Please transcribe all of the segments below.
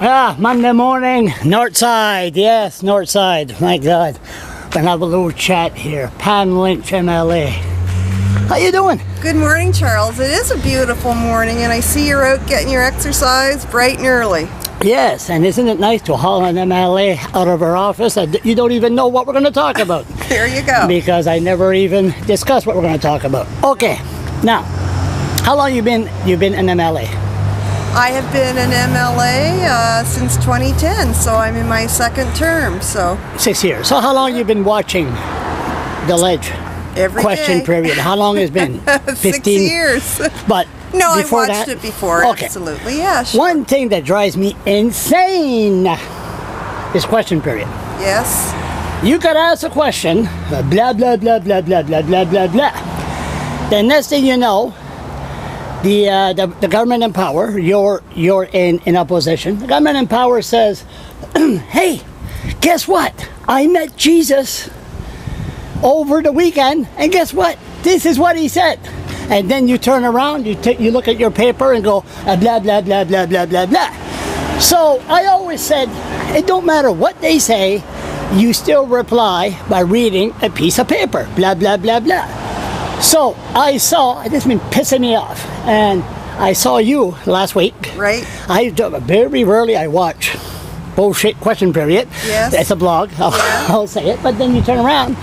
Monday morning, north side. Yes, north side. My God. Gonna have a little chat here. Pam Lynch, MLA. How you doing? Good morning, Charles. It is a beautiful morning, and I see you're out getting your exercise bright and early. Yes, and isn't it nice to haul an MLA out of our office? You don't even know what we're going to talk about. There you go. Because I never even discussed what we're going to talk about. Okay, now, how long you been an MLA? I have been an MLA since 2010, so I'm in my second term. So 6 years. So how long you been watching the Ledge? Every question day. period. How long has it been? 6 years. But no, I before watched it before. Okay. Absolutely, yeah. Sure. One thing that drives me insane is question period. Yes. You could ask a question, blah blah blah blah blah blah blah blah blah. The next thing you know, the government in power, you're in opposition. The government in power says, "Hey, guess what? I met Jesus over the weekend, and guess what? This is what he said." And then you turn around, you look at your paper and go, blah, blah, blah, blah, blah, blah, blah. So I always said, it don't matter what they say, you still reply by reading a piece of paper, blah, blah, blah, blah. So I saw, this has been pissing me off, and I saw you last week. Right. Very rarely I watch bullshit question period. Yes. It's a blog, I'll say it, but then you turn around,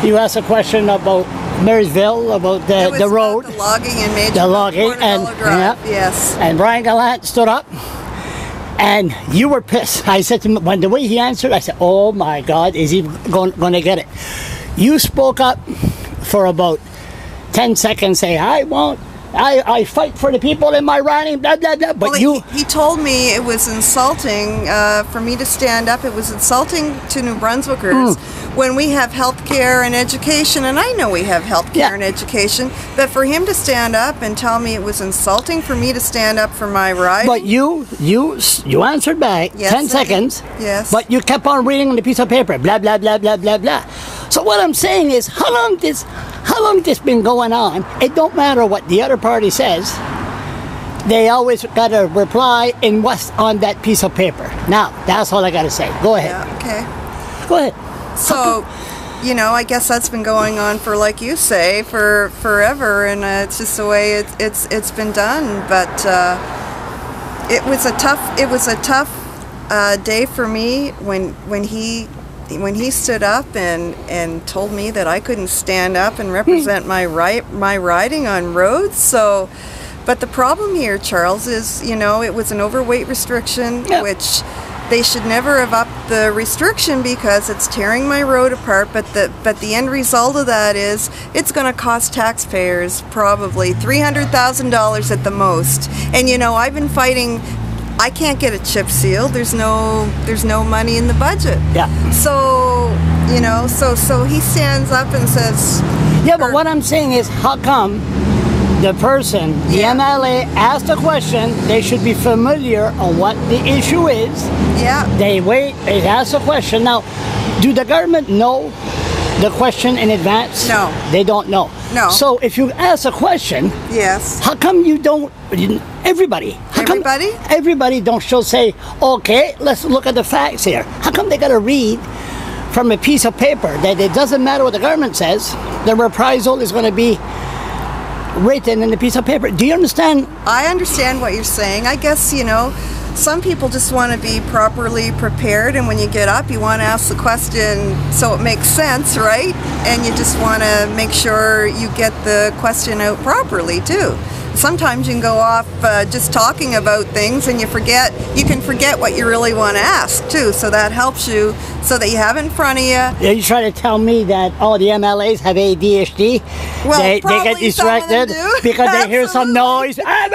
you ask a question about Marysville, about the road, the logging and major the logging, and yes. And Brian Gallant stood up, and you were pissed. I said to him, when the way he answered, I said, "Oh my God, is he going to get it?" You spoke up for about 10 seconds, say, "I won't. I fight for the people in my riding, blah, blah, blah." But well, he told me it was insulting for me to stand up. It was insulting to New Brunswickers when we have health care and education, and I know we have health care and education, but for him to stand up and tell me it was insulting for me to stand up for my right. But you answered back, yes, 10 seconds, yes. But you kept on reading the piece of paper, blah, blah, blah, blah, blah, blah. So what I'm saying is, how long this been going on? It don't matter what the other party says. They always got to reply in what's on that piece of paper. Now, that's all I got to say. Go ahead. Yeah, okay. Go ahead. So, you know, I guess that's been going on for, like you say, for forever, and it's just the way it's been done. But it was a tough day for me when he stood up and told me that I couldn't stand up and represent my riding on roads. So, but the problem here, Charles, is, you know, it was an overweight restriction, which they should never have upped the restriction because it's tearing my road apart. But the end result of that is it's going to cost taxpayers probably $300,000 at the most. And you know, I've been fighting. I can't get a chip seal. There's no money in the budget. Yeah. So, you know, so he stands up and says. Yeah, but what I'm saying is, how come the person, the MLA, asked a question? They should be familiar on what the issue is. Yeah. They wait. They ask a question. Now, do the government know the question in advance? No. They don't know. No. So if you ask a question, yes. How come you don't? Everybody. Everybody don't say, okay, let's look at the facts here. How come they got to read from a piece of paper that it doesn't matter what the government says, the reprisal is going to be written in the piece of paper? Do you understand? I understand what you're saying. I guess, you know, some people just want to be properly prepared, and when you get up, you want to ask the question so it makes sense, right? And you just want to make sure you get the question out properly, too. Sometimes you can go off just talking about things, and you can forget what you really want to ask, too. So that helps you, so that you have it in front of you. Are you trying to tell me that all the MLAs have ADHD? Well, they get distracted because they hear some noise. And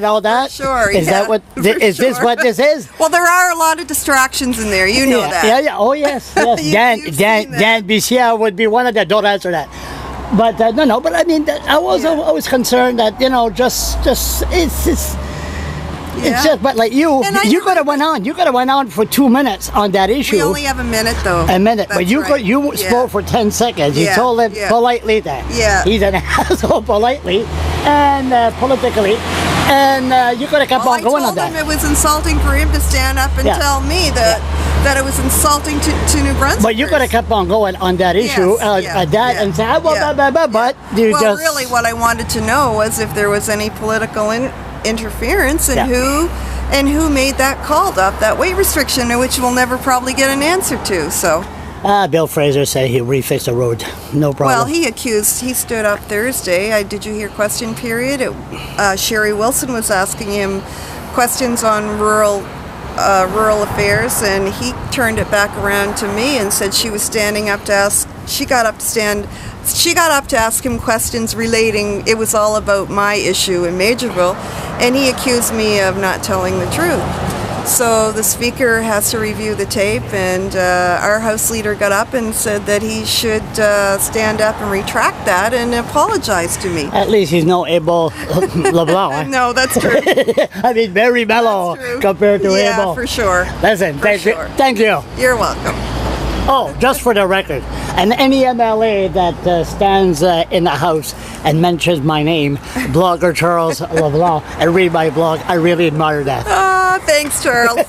all that. Sure. Is that what? Is this what this is? Well, there are a lot of distractions in there. You know that. Yeah. Oh yes. Dan Bicia would be one of them. Don't answer that. But no. But I mean, I was always concerned that, you know, just it's just. It's just, but like you could have went on. You could have went on for 2 minutes on that issue. We only have a minute, though. A minute, but you spoke for 10 seconds. You told him politely that he's an asshole politely, and politically, and you could have kept on going on that. I told him it was insulting for him to stand up and tell me that that it was insulting to New Brunswick. But you could have kept on going on that issue, and said, but you well, just... really, what I wanted to know was if there was any political interference and who made that call up that weight restriction, which we'll never probably get an answer to. So. Bill Fraser said he refixed the road. No problem. Well, he stood up Thursday. Did you hear question period? Sherry Wilson was asking him questions on rural affairs, and he turned it back around to me and said she was standing up to ask. She got up to ask him questions relating. It was all about my issue in Majorville, and he accused me of not telling the truth. So the speaker has to review the tape, and our House leader got up and said that he should stand up and retract that and apologize to me. At least he's no Abel LeBlanc. No, that's true. I mean, very mellow compared to Abel. Yeah, for sure. Listen, thank you. You're welcome. Oh, just for the record, and any MLA that stands in the House and mentions my name, blogger Charles LeBlanc, and read my blog, I really admire that. Thanks, Charles.